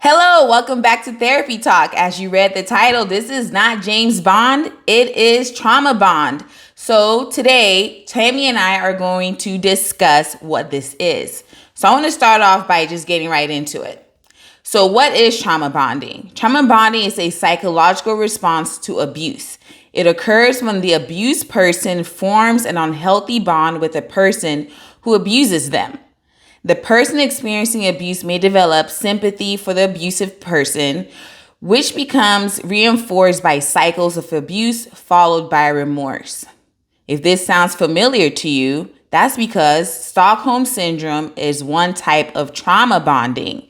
Hello, welcome back to Therapy Talk. As you read the title, this is not James Bond, it is Trauma Bond. So today, Tammy and I are going to discuss what this is. So I want to start off by just getting right into it. So what is trauma bonding? Trauma bonding is a psychological response to abuse. It occurs when the abused person forms an unhealthy bond with a person who abuses them. The person experiencing abuse may develop sympathy for the abusive person, which becomes reinforced by cycles of abuse followed by remorse. If this sounds familiar to you, that's because Stockholm syndrome is one type of trauma bonding.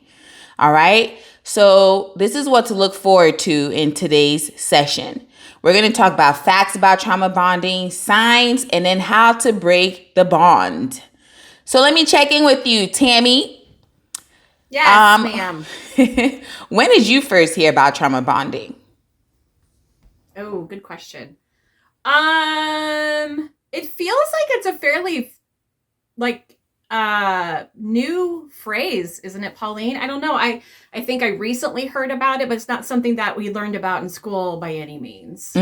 All right, so this is what to look forward to in today's session. We're going to talk about facts about trauma bonding, signs, and then how to break the bond. So let me check in with you, Tammy. Yes, ma'am. When did you first hear about trauma bonding? Oh, good question. It feels like it's a fairly new phrase, isn't it, Pauline? I don't know. I think I recently heard about it, but it's not something that we learned about in school by any means.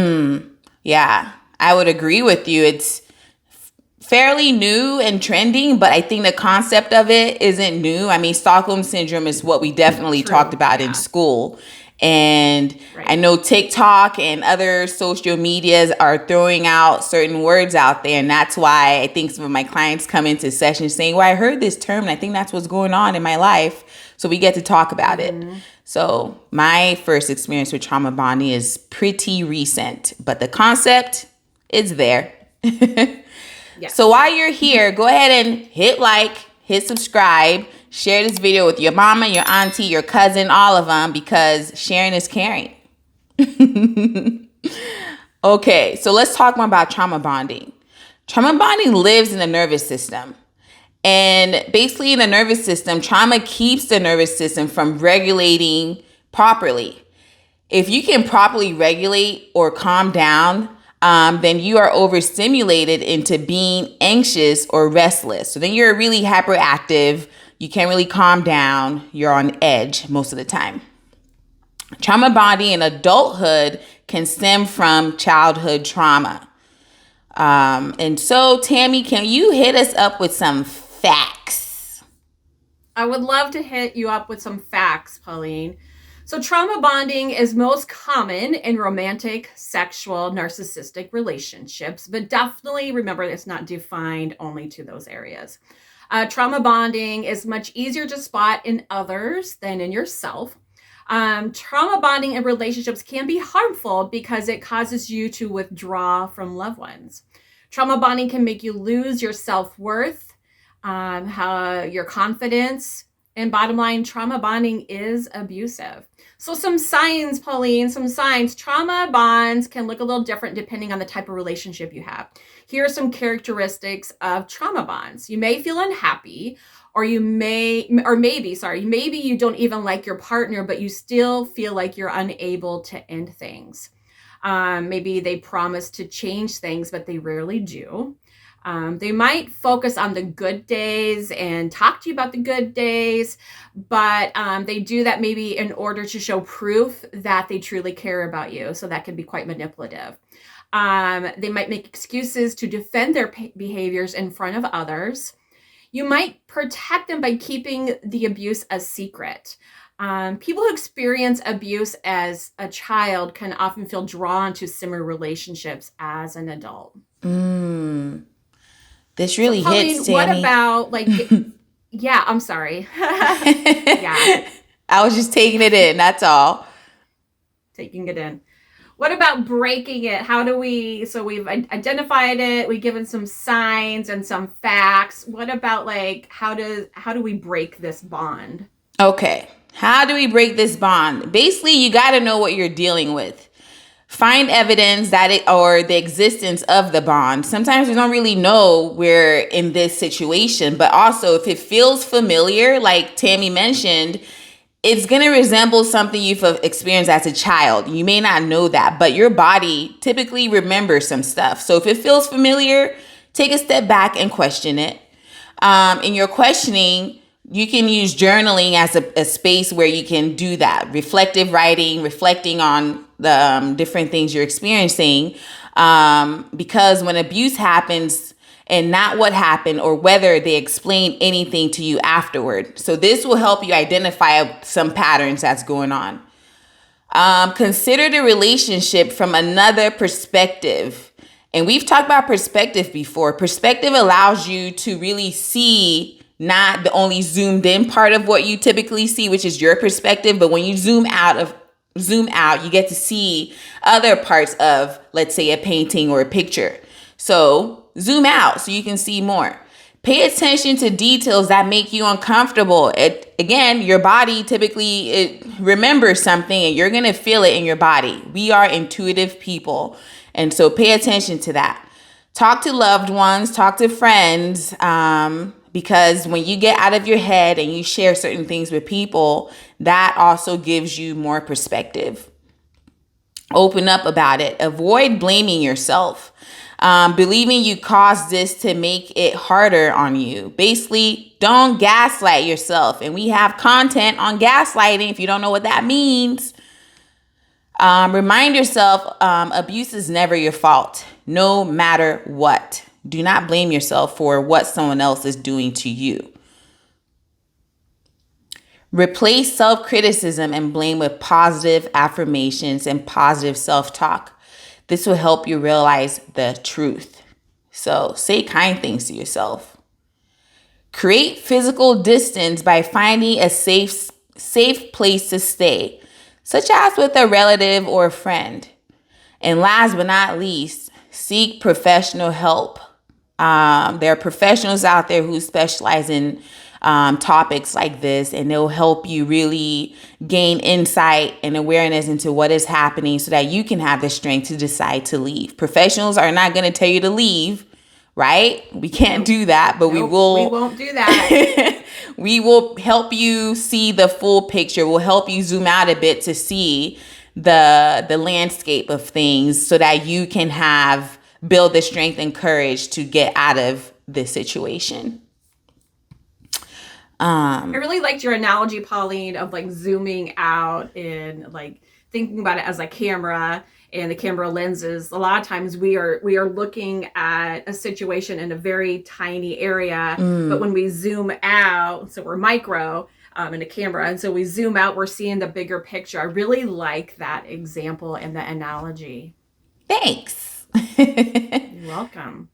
Yeah, I would agree with you. It's fairly new and trending, but I think the concept of it isn't new. I mean, Stockholm syndrome is what we definitely talked about in school. And I know TikTok and other social medias are throwing out certain words out there. And that's why I think some of my clients come into sessions saying, well, I heard this term and I think that's what's going on in my life. So we get to talk about it. So my first experience with trauma bonding is pretty recent, but the concept is there. Yes. So while you're here, go ahead and hit like, hit subscribe, share this video with your mama, your auntie, your cousin, all of them, because sharing is caring. Okay, so let's talk more about trauma bonding. Trauma bonding lives in the nervous system. And basically in the nervous system, trauma keeps the nervous system from regulating properly. If you can properly regulate or calm down, then you are overstimulated into being anxious or restless. So then you're really hyperactive. You can't really calm down. You're on edge most of the time. Trauma bonding in adulthood can stem from childhood trauma. And so, Tammy, can you hit us up with some facts? I would love to hit you up with some facts, Pauline. So trauma bonding is most common in romantic, sexual, narcissistic relationships, but definitely remember it's not defined only to those areas. Trauma bonding is much easier to spot in others than in yourself. Trauma bonding in relationships can be harmful because it causes you to withdraw from loved ones. Trauma bonding can make you lose your self-worth, your confidence, and bottom line, trauma bonding is abusive. So some signs, Pauline, trauma bonds can look a little different depending on the type of relationship you have. Here are some characteristics of trauma bonds. You may feel unhappy, or maybe you don't even like your partner, but you still feel like you're unable to end things. Maybe they promise to change things, but they rarely do. They might focus on the good days and talk to you about the good days, but they do that maybe in order to show proof that they truly care about you. So that can be quite manipulative. They might make excuses to defend their behaviors in front of others. You might protect them by keeping the abuse a secret. People who experience abuse as a child can often feel drawn to similar relationships as an adult. This really Pauline, hits, Tammy. what about yeah, I'm sorry. Yeah. I was just taking it in, that's all. Taking it in. What about breaking it? So we've identified it, we've given some signs and some facts. What about how do we break this bond? Okay, how do we break this bond? Basically, you got to know what you're dealing with. Find evidence or the existence of the bond. Sometimes we don't really know we're in this situation, but also if it feels familiar, like Tammy mentioned, it's going to resemble something you've experienced as a child. You may not know that, but your body typically remembers some stuff. So if it feels familiar, take a step back and question it. In your questioning, You can use journaling as a space where you can do that. Reflective writing, reflecting on the different things you're experiencing. Because when abuse happens and not what happened or whether they explain anything to you afterward. So this will help you identify some patterns that's going on. Consider the relationship from another perspective. And we've talked about perspective before. Perspective allows you to really see not the only zoomed in part of what you typically see, which is your perspective, but when you zoom out, you get to see other parts of, let's say, a painting or a picture. So zoom out so you can see more. Pay attention to details that make you uncomfortable. Again, your body typically it remembers something and you're going to feel it in your body. We are intuitive people. And so pay attention to that. Talk to loved ones, talk to friends, because when you get out of your head and you share certain things with people, that also gives you more perspective. Open up about it. Avoid blaming yourself. Believing you caused this to make it harder on you. Basically, don't gaslight yourself. And we have content on gaslighting if you don't know what that means. Remind yourself, abuse is never your fault, no matter what. Do not blame yourself for what someone else is doing to you. Replace self-criticism and blame with positive affirmations and positive self-talk. This will help you realize the truth. So say kind things to yourself. Create physical distance by finding a safe place to stay, such as with a relative or a friend. And last but not least, seek professional help. There are professionals out there who specialize in topics like this, and they'll help you really gain insight and awareness into what is happening so that you can have the strength to decide to leave. Professionals are not going to tell you to leave, right? We can't do that, but we won't do that. We will help you see the full picture. We'll help you zoom out a bit to see the landscape of things so that you can build the strength and courage to get out of this situation. I really liked your analogy, Pauline, of like zooming out and like thinking about it as a camera and the camera lenses. A lot of times we are looking at a situation in a very tiny area, but when we zoom out, so we're micro in a camera, and so we zoom out, we're seeing the bigger picture. I really like that example and the analogy. Thanks. You're welcome.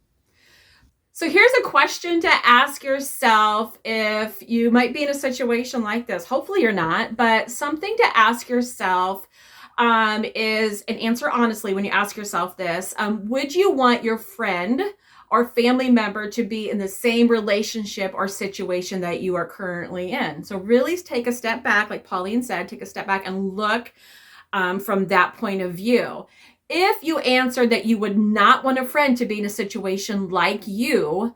So here's a question to ask yourself if you might be in a situation like this. Hopefully you're not, but something to ask yourself is, and answer honestly when you ask yourself this, would you want your friend or family member to be in the same relationship or situation that you are currently in? So really take a step back, like Pauline said, take a step back and look from that point of view. If you answered that you would not want a friend to be in a situation like you,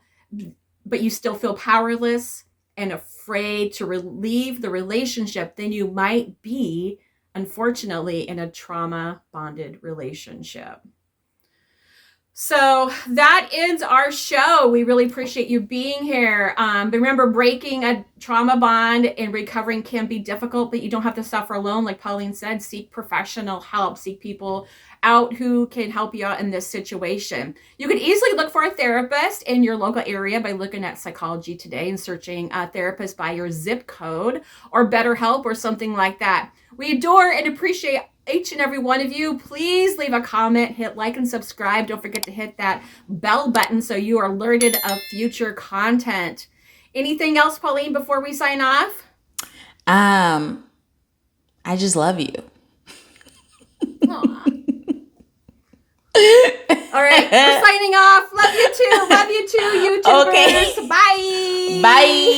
but you still feel powerless and afraid to leave the relationship, then you might be, unfortunately, in a trauma-bonded relationship. So that ends our show. We really appreciate you being here. Remember, breaking a trauma bond and recovering can be difficult, but you don't have to suffer alone. Like Pauline said, seek professional help. Seek people out who can help you out in this situation. You can easily look for a therapist in your local area by looking at Psychology Today and searching a therapist by your zip code or BetterHelp or something like that. We adore and appreciate each and every one of you. Please leave a comment, hit like and subscribe. Don't forget to hit that bell button so you are alerted of future content. Anything else, Pauline, before we sign off? I just love you. All right, we're signing off. Love you too. Love you too, YouTubers. Okay. Bye. Bye.